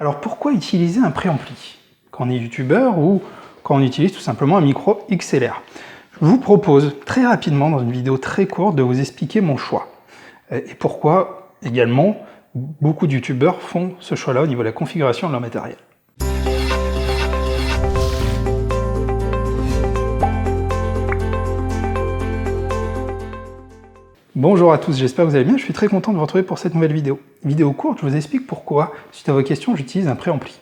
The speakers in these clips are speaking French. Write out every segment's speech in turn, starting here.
Alors pourquoi utiliser un préampli quand on est youtubeur ou quand on utilise tout simplement un micro XLR? Je vous propose très rapidement, dans une vidéo très courte, de vous expliquer mon choix. Et pourquoi également beaucoup de youtubeurs font ce choix-là au niveau de la configuration de leur matériel. Bonjour à tous, j'espère que vous allez bien, je suis très content de vous retrouver pour cette nouvelle vidéo. Vidéo courte, je vous explique pourquoi, suite à vos questions, j'utilise un préampli.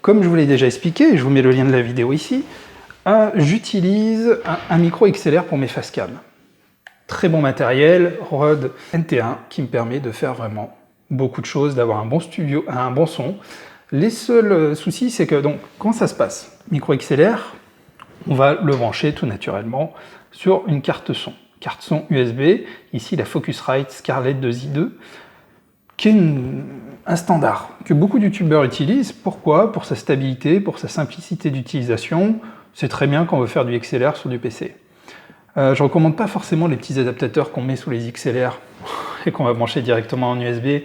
Comme je vous l'ai déjà expliqué, je vous mets le lien de la vidéo ici, j'utilise un micro XLR pour mes facecam. Très bon matériel, Rode NT1, qui me permet de faire vraiment beaucoup de choses, d'avoir un bon studio, un bon son. Les seuls soucis, c'est que, donc, comment ça se passe? Micro XLR, on va le brancher tout naturellement sur une carte son. Carte son USB, ici la Focusrite Scarlett 2i2, qui est un standard que beaucoup de youtubeurs utilisent. Pourquoi? Pour sa stabilité, pour sa simplicité d'utilisation. C'est très bien quand on veut faire du XLR sur du PC. Je ne recommande pas forcément les petits adaptateurs qu'on met sous les XLR et qu'on va brancher directement en USB.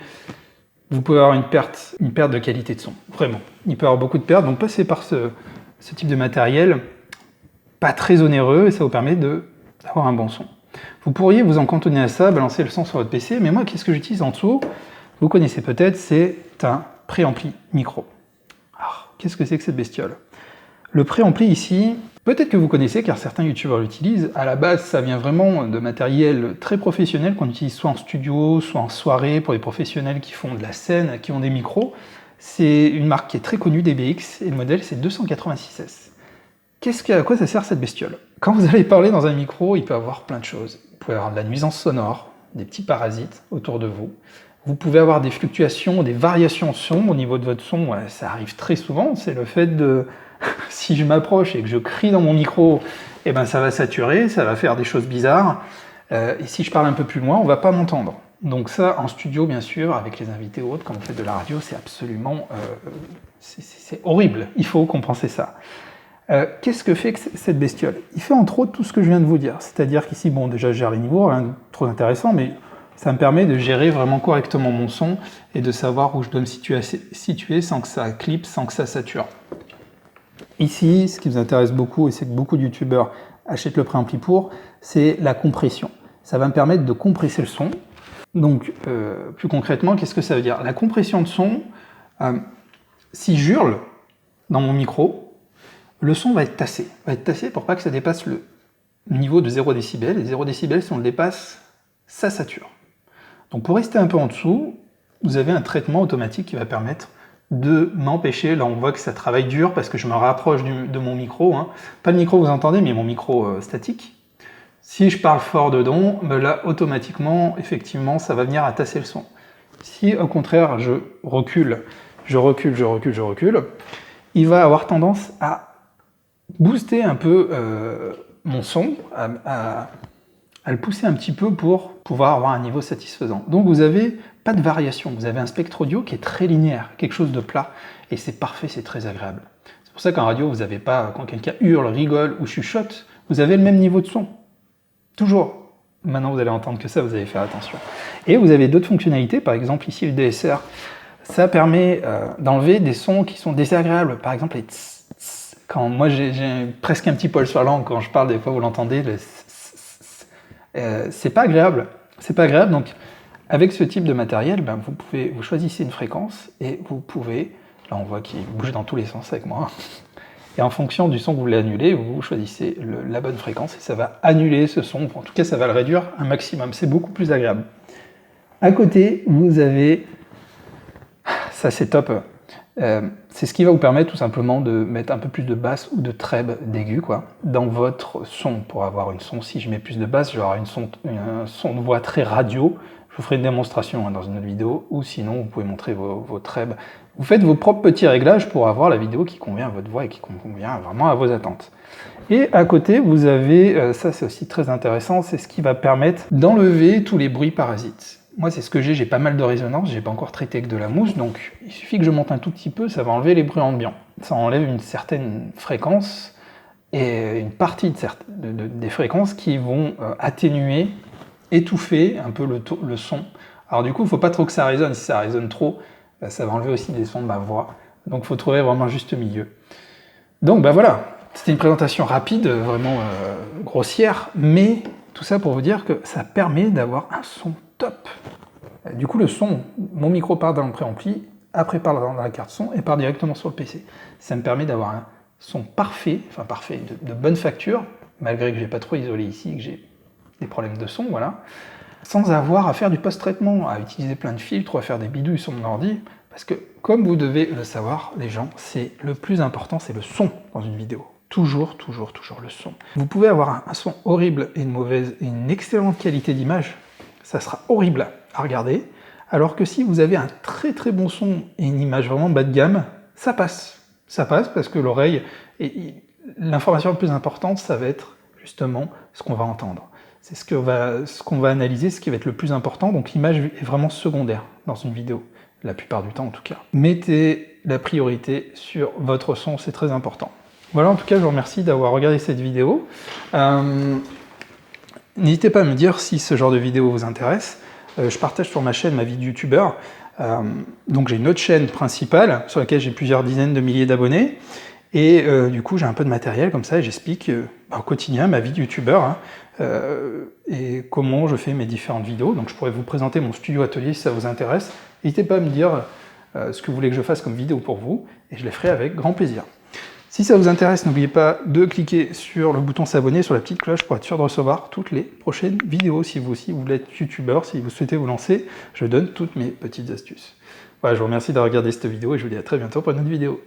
Vous pouvez avoir une perte de qualité de son, vraiment. Il peut y avoir beaucoup de pertes, donc passez par ce type de matériel, pas très onéreux, et ça vous permet d'avoir un bon son. Vous pourriez vous en cantonner à ça, balancer le son sur votre PC, mais moi, qu'est-ce que j'utilise en dessous? Vous connaissez peut-être, c'est un préampli micro. Alors, qu'est-ce que c'est que cette bestiole? Le préampli ici, peut-être que vous connaissez, car certains youtubeurs l'utilisent. À la base, ça vient vraiment de matériel très professionnel qu'on utilise soit en studio, soit en soirée, pour les professionnels qui font de la scène, qui ont des micros. C'est une marque qui est très connue, DBX, et le modèle c'est 286S. À quoi ça sert cette bestiole? Quand vous allez parler dans un micro, il peut y avoir plein de choses. Vous pouvez avoir de la nuisance sonore, des petits parasites autour de vous. Vous pouvez avoir des fluctuations, des variations de son au niveau de votre son. Ça arrive très souvent, c'est le fait de... si je m'approche et que je crie dans mon micro, eh ben ça va saturer, ça va faire des choses bizarres. Et si je parle un peu plus loin, on ne va pas m'entendre. Donc ça, en studio, bien sûr, avec les invités ou autres, quand vous faites de la radio, c'est absolument... c'est horrible. Il faut compenser ça. Qu'est-ce que fait cette bestiole? Il fait entre autres tout ce que je viens de vous dire. C'est-à-dire qu'ici, bon, déjà, je gère les niveaux, rien de trop intéressant, mais ça me permet de gérer vraiment correctement mon son et de savoir où je dois me situer sans que ça clipe, sans que ça sature. Ici, ce qui vous intéresse beaucoup, et c'est que beaucoup de youtubeurs achètent le préampli pour, c'est la compression. Ça va me permettre de compresser le son. Donc, plus concrètement, qu'est-ce que ça veut dire? La compression de son, si j'hurle dans mon micro, le son va être tassé pour pas que ça dépasse le niveau de 0 décibel. Et 0 décibel, si on le dépasse, ça sature. Donc pour rester un peu en dessous, vous avez un traitement automatique qui va permettre de m'empêcher, là on voit que ça travaille dur parce que je me rapproche de mon micro, hein. Pas le micro que vous entendez, mais mon micro statique. Si je parle fort dedans, là automatiquement, effectivement, ça va venir à tasser le son. Si au contraire je recule, il va avoir tendance à booster un peu mon son, à le pousser un petit peu pour pouvoir avoir un niveau satisfaisant. Donc vous n'avez pas de variation, vous avez un spectre audio qui est très linéaire, quelque chose de plat, et c'est parfait, c'est très agréable. C'est pour ça qu'en radio, vous n'avez pas, quand quelqu'un hurle, rigole ou chuchote, vous avez le même niveau de son. Toujours. Maintenant, vous allez entendre que ça, vous allez faire attention. Et vous avez d'autres fonctionnalités, par exemple ici le DSR, ça permet d'enlever des sons qui sont désagréables, par exemple les tss. Quand moi j'ai presque un petit poil sur la langue quand je parle, des fois vous l'entendez, c'est pas agréable. C'est pas agréable, donc avec ce type de matériel, vous choisissez une fréquence et vous pouvez, là on voit qu'il bouge dans tous les sens avec moi, et en fonction du son que vous voulez annuler, vous choisissez la bonne fréquence et ça va annuler ce son, en tout cas ça va le réduire un maximum, c'est beaucoup plus agréable. À côté, vous avez, ça c'est top, c'est ce qui va vous permettre tout simplement de mettre un peu plus de basse ou de treb d'aigu dans votre son. Pour avoir une son, si je mets plus de basse, j'aurai un son de voix très radio. Je vous ferai une démonstration dans une autre vidéo, ou sinon vous pouvez montrer vos trebs. Vous faites vos propres petits réglages pour avoir la vidéo qui convient à votre voix et qui convient vraiment à vos attentes. Et à côté, vous avez, ça c'est aussi très intéressant, c'est ce qui va permettre d'enlever tous les bruits parasites. Moi, c'est ce que j'ai pas mal de résonance, j'ai pas encore traité avec de la mousse, donc il suffit que je monte un tout petit peu, ça va enlever les bruits ambiants. Ça enlève une certaine fréquence et une partie des fréquences qui vont atténuer, étouffer un peu le son. Alors du coup, il ne faut pas trop que ça résonne. Si ça résonne trop, ça va enlever aussi des sons de ma voix. Donc il faut trouver vraiment un juste milieu. Donc bah voilà, c'était une présentation rapide, vraiment grossière, mais tout ça pour vous dire que ça permet d'avoir un son top. Du coup le son, mon micro part dans le préampli, après part dans la carte son et part directement sur le PC. Ça me permet d'avoir un son parfait, enfin parfait, de bonne facture, malgré que j'ai pas trop isolé ici, que j'ai des problèmes de son, voilà, sans avoir à faire du post-traitement, à utiliser plein de filtres, ou à faire des bidouilles sur mon ordi, parce que, comme vous devez le savoir, les gens, c'est le plus important, c'est le son dans une vidéo. Toujours, toujours, toujours le son. Vous pouvez avoir un son horrible et une excellente qualité d'image, ça sera horrible à regarder, alors que si vous avez un très très bon son et une image vraiment bas de gamme, ça passe. Ça passe parce que l'oreille, l'information la plus importante, ça va être justement ce qu'on va entendre. C'est ce qu'on va analyser, ce qui va être le plus important, donc l'image est vraiment secondaire dans une vidéo, la plupart du temps en tout cas. Mettez la priorité sur votre son, c'est très important. Voilà, en tout cas, je vous remercie d'avoir regardé cette vidéo. N'hésitez pas à me dire si ce genre de vidéo vous intéresse. Je partage sur ma chaîne ma vie de youtubeur. Donc j'ai une autre chaîne principale sur laquelle j'ai plusieurs dizaines de milliers d'abonnés. Et du coup, j'ai un peu de matériel comme ça et j'explique au quotidien ma vie de youtubeur et comment je fais mes différentes vidéos. Donc je pourrais vous présenter mon studio atelier si ça vous intéresse. N'hésitez pas à me dire ce que vous voulez que je fasse comme vidéo pour vous et je les ferai avec grand plaisir. Si ça vous intéresse, n'oubliez pas de cliquer sur le bouton s'abonner, sur la petite cloche pour être sûr de recevoir toutes les prochaines vidéos. Si vous aussi vous voulez être youtubeur, si vous souhaitez vous lancer, je donne toutes mes petites astuces. Voilà, je vous remercie d'avoir regardé cette vidéo et je vous dis à très bientôt pour une autre vidéo.